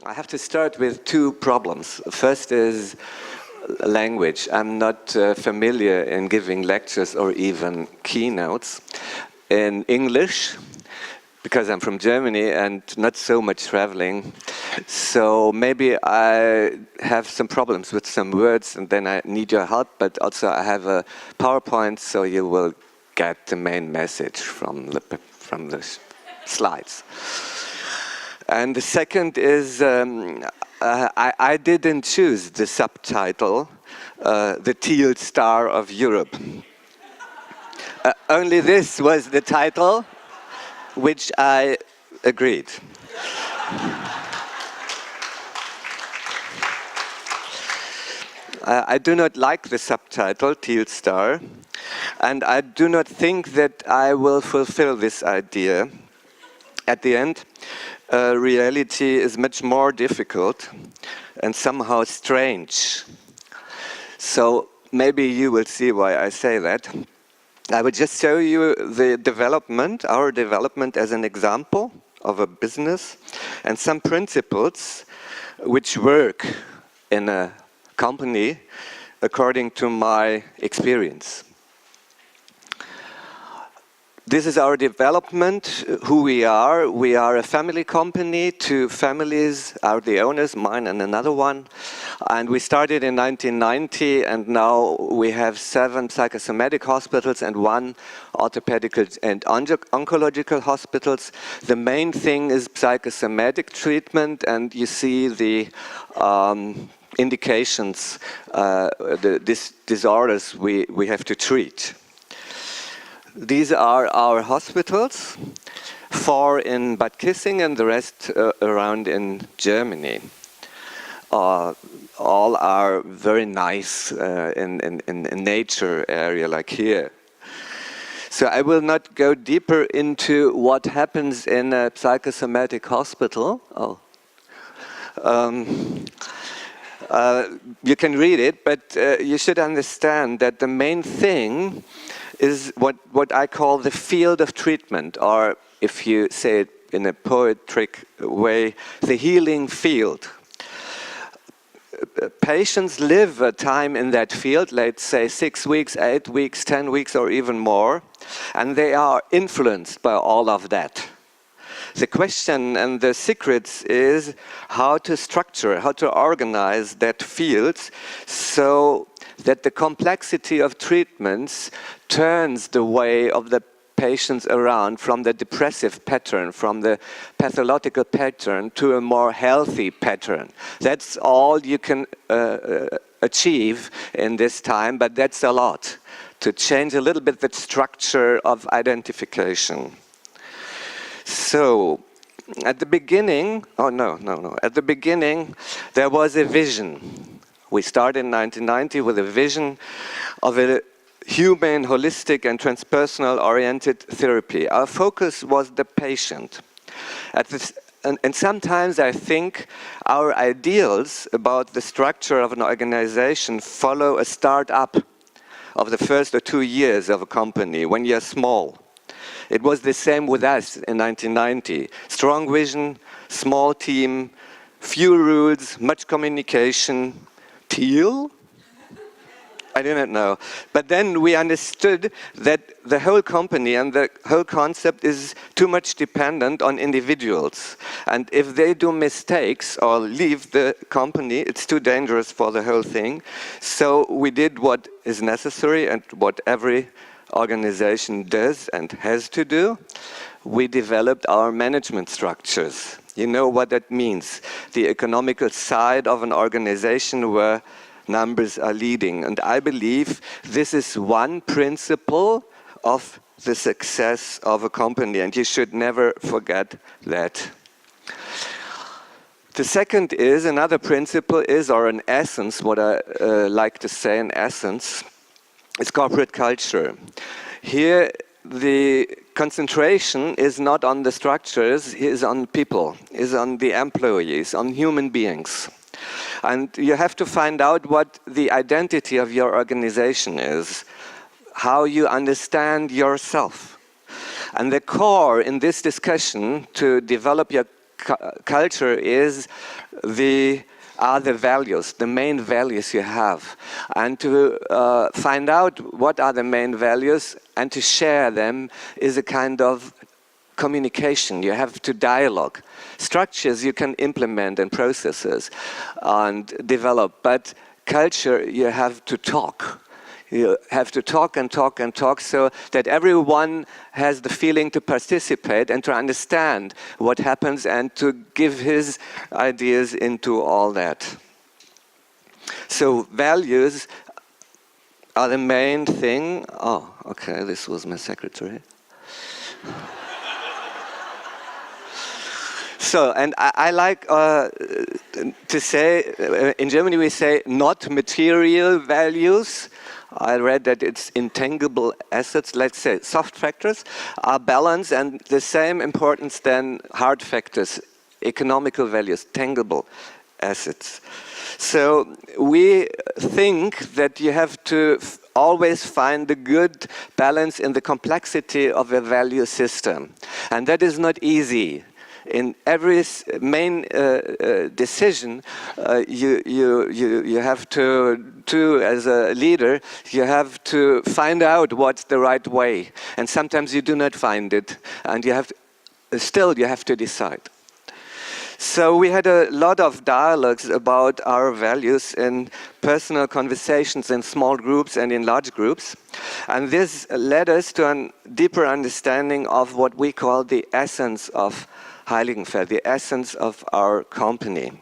I have to start with two problems. First is language. I'm not familiar in giving lectures or even keynotes in English, because I'm from Germany and not so much traveling. So maybe I have some problems with some words and then I need your help, but also I have a PowerPoint, so you will get the main message from the slides. And the second is, I didn't choose the subtitle, the Teal Star of Europe. Only this was the title, which I agreed. I do not like the subtitle, Teal Star, and I do not think that I will fulfill this idea. At the end, reality is much more difficult and somehow strange. So maybe you will see why I say that. I would just show you the development, our development as an example of a business and some principles which work in a company according to my experience. This is our development, who we are. We are a family company. Two families are the owners, mine and another one. And we started in 1990, and now we have 7 psychosomatic hospitals and 1 orthopedic and oncological hospitals. The main thing is psychosomatic treatment, and you see the indications, the disorders we have to treat. These are our hospitals, 4 in Bad Kissing and the rest around in Germany. All are very nice in nature area like here. So I will not go deeper into what happens in a psychosomatic hospital. You can read it, but you should understand that the main thing is what I call the field of treatment, or if you say it in a poetic way, the healing field. Patients live a time in that field, let's say 6 weeks, 8 weeks, 10 weeks, or even more, and they are influenced by all of that. The question and the secret is how to structure, how to organize that field so that the complexity of treatments turns the way of the patients around from the depressive pattern, from the pathological pattern to a more healthy pattern. That's all you can achieve in this time, but that's a lot, to change a little bit the structure of identification. So, at the beginning, at the beginning there was a vision. We started in 1990 with a vision of a human, holistic and transpersonal oriented therapy. Our focus was the patient. And sometimes I think our ideals about the structure of an organization follow a start-up of the first or 2 years of a company when you're small. It was the same with us in 1990. Strong vision, small team, few rules, much communication. Teal? I didn't know. But then we understood that the whole company and the whole concept is too much dependent on individuals. And if they do mistakes or leave the company, it's too dangerous for the whole thing. So we did what is necessary and what every organization does and has to do. We developed our management structures. You know what that means. The economical side of an organization where numbers are leading. And I believe this is one principle of the success of a company, and you should never forget that. The second is, another principle is, or an essence, what I like to say in essence, is corporate culture. Here the concentration is not on the structures, is on people, is on the employees, on human beings. And you have to find out what the identity of your organization is, how you understand yourself. And the core in this discussion to develop your culture are the values, the main values you have. And to find out what are the main values and to share them is a kind of communication. You have to dialogue. Structures you can implement and processes and develop, but culture you have to talk. You have to talk and talk and talk so that everyone has the feeling to participate and to understand what happens and to give his ideas into all that. So values are the main thing. Oh, okay, this was my secretary. So, and I like to say, in Germany we say not material values. I read that it's intangible assets, let's say soft factors, are balanced and the same importance than hard factors, economical values, tangible assets. So we think that you have to always find the good balance in the complexity of a value system. And that is not easy. In every main decision, you have to, as a leader, you have to find out what's the right way. And sometimes you do not find it, and you have to decide. So we had a lot of dialogues about our values in personal conversations in small groups and in large groups. And this led us to a deeper understanding of what we call the essence of Heiligenfeld, the essence of our company.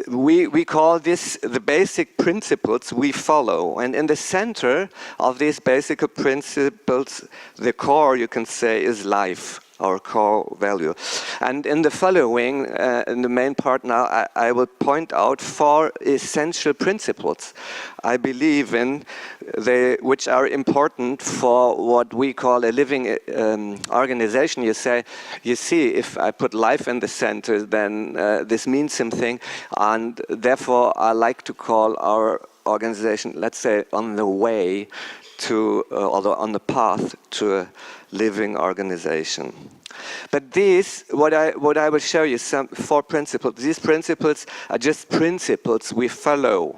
We call this the basic principles we follow. And in the center of these basic principles, the core, you can say, is life, our core value. And in the following, in the main part now, I will point out 4 essential principles I believe in, which are important for what we call a living organization. You see, if I put life in the center, then this means something, and therefore I like to call our organization, let's say, on the way to, although on the path to a living organization. But these, what I will show you, some 4 principles. These principles are just principles we follow,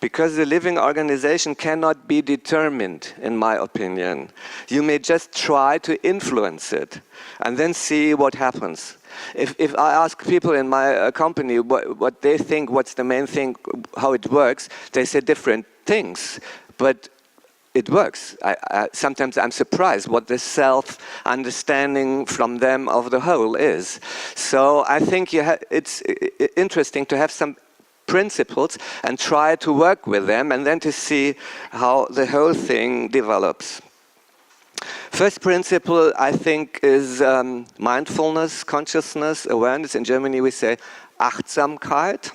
because the living organization cannot be determined, in my opinion. You may just try to influence it, and then see what happens. If I ask people in my company what they think, what's the main thing, how it works, they say different things, but it works. Sometimes I'm surprised what the self-understanding from them of the whole is. So I think it's interesting to have some principles and try to work with them and then to see how the whole thing develops. First principle, I think, is mindfulness, consciousness, awareness. In Germany we say Achtsamkeit.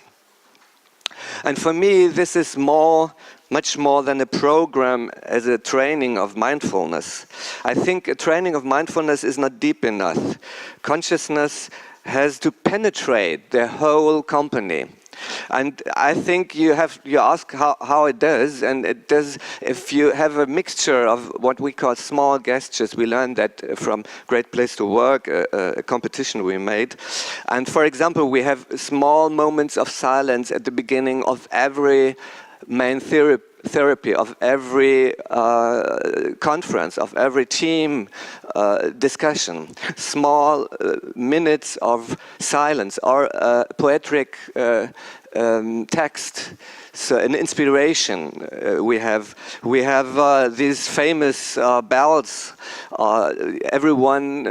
And for me, this is much more than a program as a training of mindfulness. I think a training of mindfulness is not deep enough. Consciousness has to penetrate the whole company. And I think you ask how it does, and it does if you have a mixture of what we call small gestures. We learned that from Great Place to Work, a competition we made. And for example, we have small moments of silence at the beginning of every main therapy, of every conference, of every team discussion. Small minutes of silence or poetic text. So an inspiration. We have these famous bells. Everyone,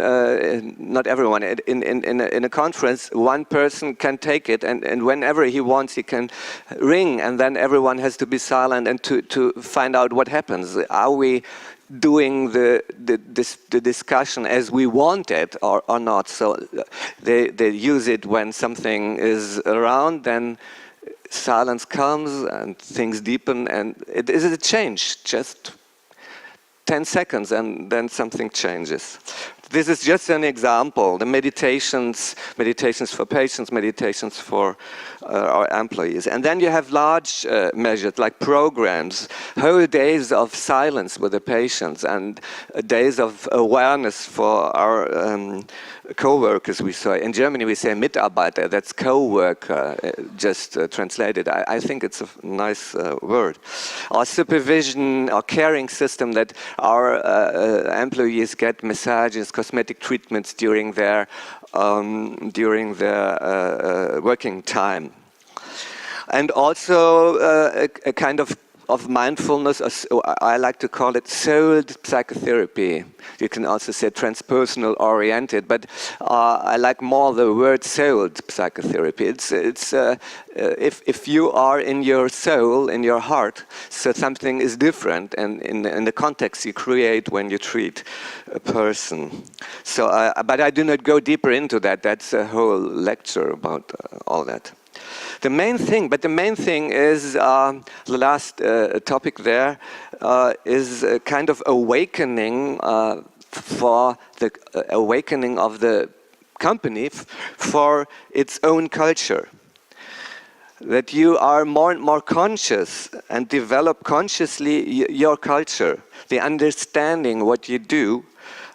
not everyone, in a conference, one person can take it, and whenever he wants, he can ring, and then everyone has to be silent and to find out what happens. Are we doing the discussion as we want it or not? So they use it when something is around, then silence comes and things deepen, and it is a change, just 10 seconds, and then something changes. This is just an example. The meditations for patients, meditations for our employees. And then you have large measures like programs, whole days of silence with the patients and days of awareness for our co-workers. We say in Germany we say Mitarbeiter, that's co-worker, just translated. I think it's a nice word. Our supervision, our caring system that our employees get massages, cosmetic treatments during their working time. And also a kind of mindfulness, I like to call it souled psychotherapy. You can also say transpersonal oriented, but I like more the word souled psychotherapy. It's if you are in your soul, in your heart, so something is different, and in the context you create when you treat a person. So, but I do not go deeper into that. That's a whole lecture about all that. The main thing is the last topic there is a kind of awakening for the awakening of the company for its own culture. That you are more and more conscious and develop consciously your culture, the understanding what you do,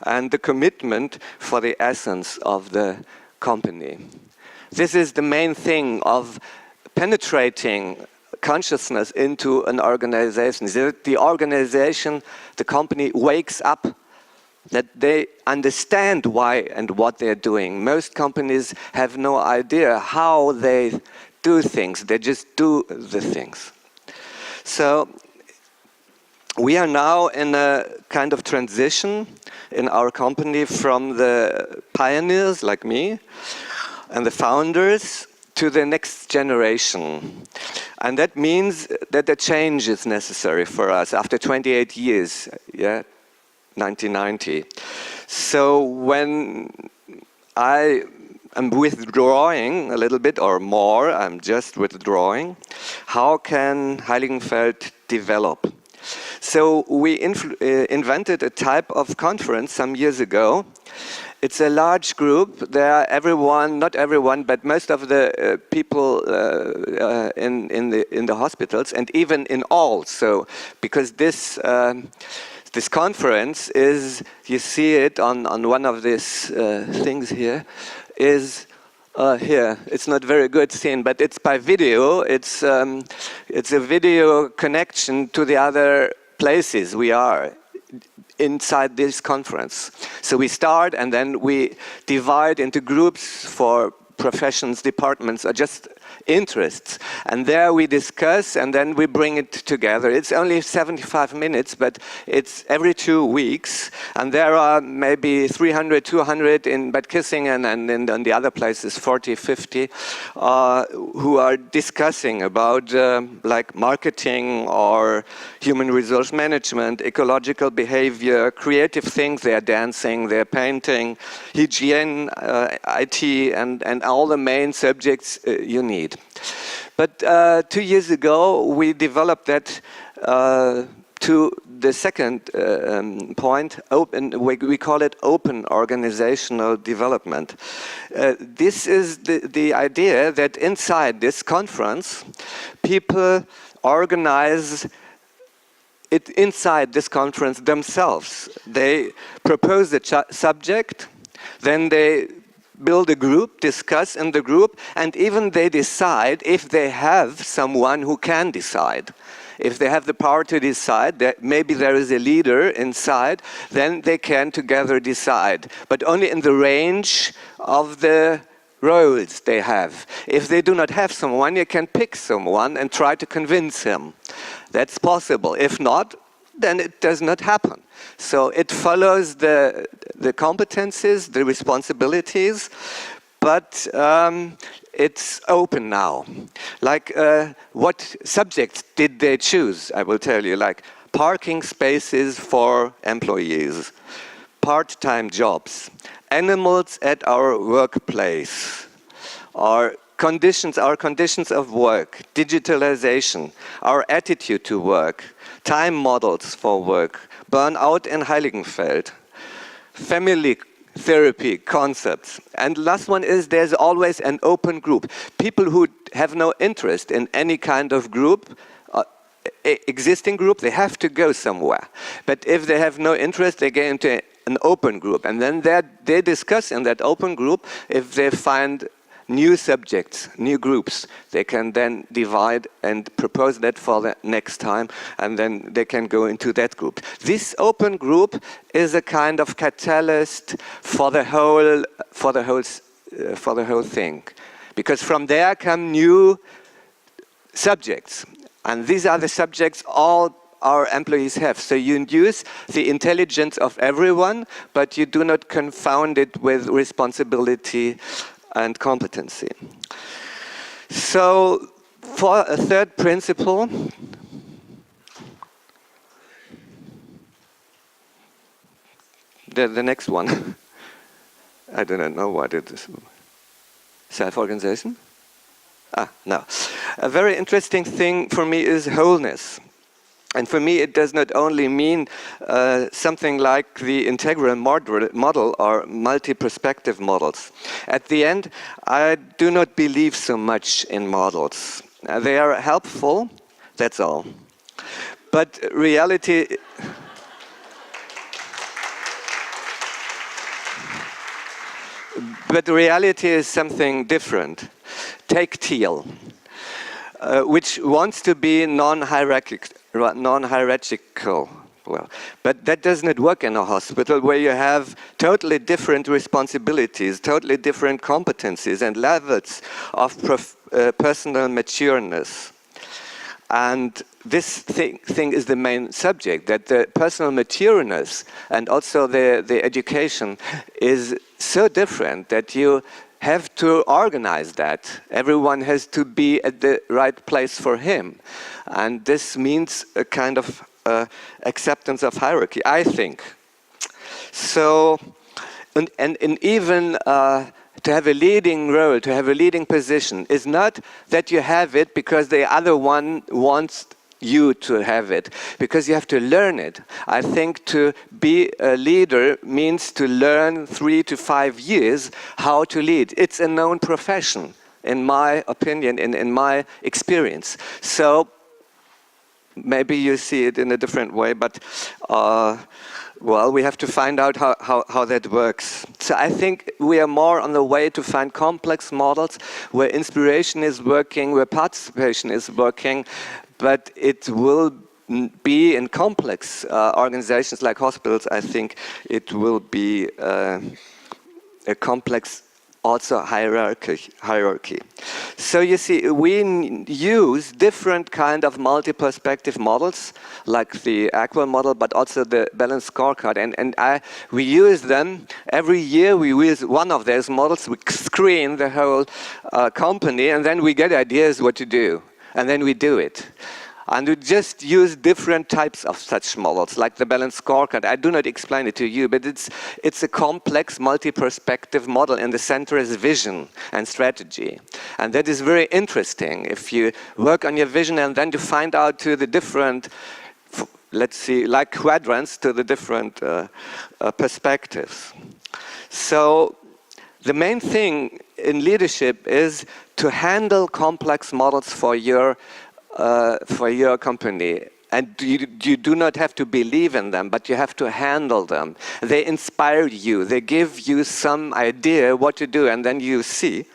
and the commitment for the essence of the company. This is the main thing of penetrating consciousness into an organization. The organization, the company wakes up, that they understand why and what they're doing. Most companies have no idea how they do things. They just do the things. So we are now in a kind of transition in our company from the pioneers like me and the founders to the next generation. And that means that a change is necessary for us after 28 years, 1990. So when I am withdrawing a little bit or more, I'm just withdrawing, how can Heiligenfeld develop? So we invented a type of conference some years ago. It's a large group. There are everyone, not everyone, but most of the people in the hospitals, and even in all. So, because this conference is, you see it on one of these things here, is here. It's not very good seen, but it's by video. It's a video connection to the other places we are inside this conference. So we start and then we divide into groups for professions, departments, or just interests. And there we discuss and then we bring it together. It's only 75 minutes, but it's every 2 weeks. And there are maybe 300, 200 in Bad Kissingen and in the other places, 40, 50, who are discussing about like marketing or human resource management, ecological behavior, creative things. They're dancing, they're painting, hygiene, IT, and all the main subjects you need. But 2 years ago, we developed that to the second point, we call it open organizational development. This is the idea that inside this conference, people organize it inside this conference themselves. They propose the subject, then they build a group, discuss in the group, and even they decide if they have someone who can decide. If they have the power to decide, that maybe there is a leader inside, then they can together decide. But only in the range of the roles they have. If they do not have someone, you can pick someone and try to convince him. That's possible. If not, then it does not happen. So it follows the competencies, the responsibilities, but it's open now. Like what subjects did they choose? I will tell you, like parking spaces for employees, part-time jobs, animals at our workplace, our conditions of work, digitalization, our attitude to work, time models for work, burnout in Heiligenfeld, family therapy concepts. And last one is there's always an open group. People who have no interest in any kind of group, existing group, they have to go somewhere. But if they have no interest, they get into an open group. And then they discuss in that open group. If they find new subjects, new groups, they can then divide and propose that for the next time, and then they can go into that group. This open group is a kind of catalyst for the whole thing, because from there come new subjects, and these are the subjects all our employees have. So you use the intelligence of everyone, but you do not confound it with responsibility and competency. So for a third principle, the next one, I don't know what it is. Self-organization? No. A very interesting thing for me is wholeness. And for me, it does not only mean something like the integral model or multi-perspective models. At the end, I do not believe so much in models. They are helpful, that's all. But reality... But reality is something different. Take Teal, which wants to be non-hierarchical. Well, but that does not work in a hospital where you have totally different responsibilities, totally different competencies and levels of personal matureness. And this thing is the main subject, that the personal matureness and also the education is so different that you have to organize that. Everyone has to be at the right place for him. And this means a kind of acceptance of hierarchy, I think. So, and even to have a leading role, to have a leading position, is not that you have it because the other one wants you to have it, because you have to learn it. I think to be a leader means to learn 3 to 5 years how to lead. It's a known profession, in my opinion, in my experience. So maybe you see it in a different way, but well, we have to find out how that works. So I think we are more on the way to find complex models where inspiration is working, where participation is working, but it will be in complex organizations like hospitals. I think it will be a complex also hierarchy. So you see, we use different kind of multi-perspective models, like the Aqua model, but also the balanced scorecard. And we use them every year. We use one of those models. We screen the whole company, and then we get ideas what to do, and then we do it. And we just use different types of such models, like the balanced scorecard. I do not explain it to you, but it's a complex, multi-perspective model. In the center is vision and strategy. And that is very interesting. If you work on your vision and then you find out to the different, let's see, like quadrants, to the different perspectives. So the main thing in leadership is to handle complex models for your company. And you do not have to believe in them, but you have to handle them. They inspire you. They give you some idea what to do, and then you see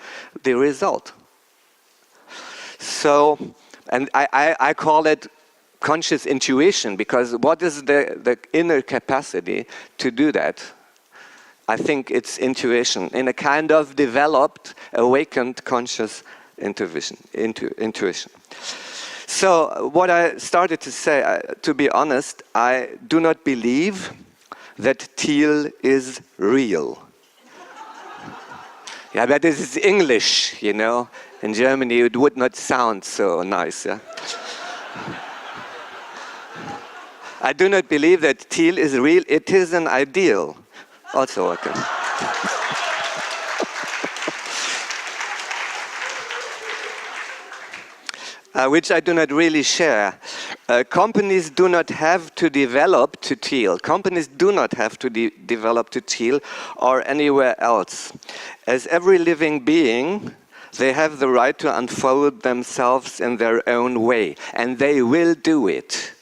the result. So, and I call it conscious intuition, because what is the inner capacity to do that? I think it's intuition, in a kind of developed, awakened conscious intuition. So what I started to say, to be honest, I do not believe that Teal is real. Yeah, but this is English, you know. In Germany, it would not sound so nice. Yeah? I do not believe that Teal is real. It is an ideal. Also, okay. which I do not really share. Companies do not have to develop to Teal. Companies do not have to develop to Teal or anywhere else. As every living being, they have the right to unfold themselves in their own way, and they will do it.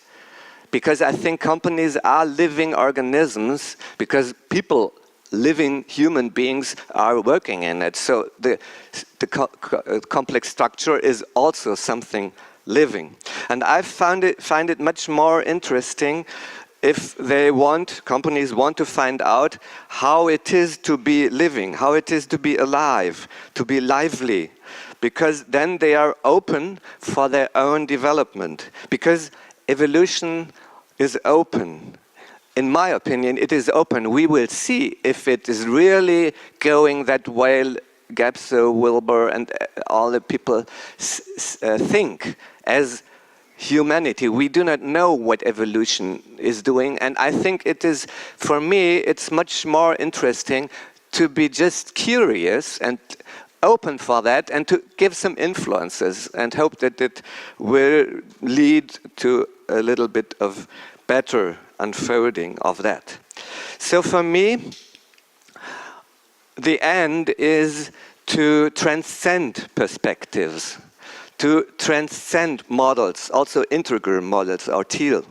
Because I think companies are living organisms, because people, living human beings, are working in it. So the complex structure is also something living. And I find it much more interesting if companies want to find out how it is to be living, how it is to be alive, to be lively. Because then they are open for their own development. Because evolution is open. In my opinion, it is open. We will see if it is really going that way. Gapso, Wilbur, and all the people think as humanity. We do not know what evolution is doing, and I think it is, for me, it's much more interesting to be just curious and open for that, and to give some influences and hope that it will lead to a little bit of better unfolding of that. So for me, the end is to transcend perspectives, to transcend models, also integral models or Teal.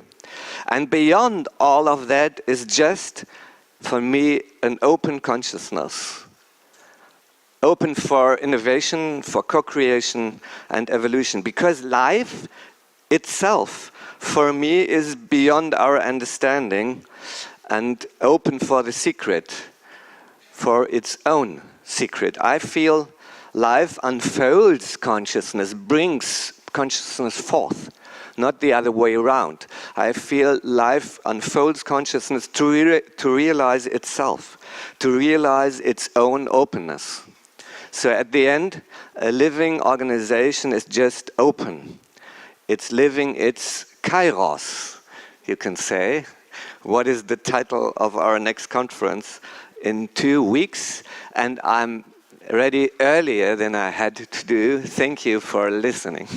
And beyond all of that is just, for me, an open consciousness. Open for innovation, for co-creation and evolution. Because life itself, for me, is beyond our understanding and open for the secret, for its own secret. I feel life unfolds consciousness, brings consciousness forth, not the other way around. I feel life unfolds consciousness to realize itself, to realize its own openness. So at the end, a living organization is just open. It's living its kairos, you can say. What is the title of our next conference? In 2 weeks, and I'm ready earlier than I had to do. Thank you for listening.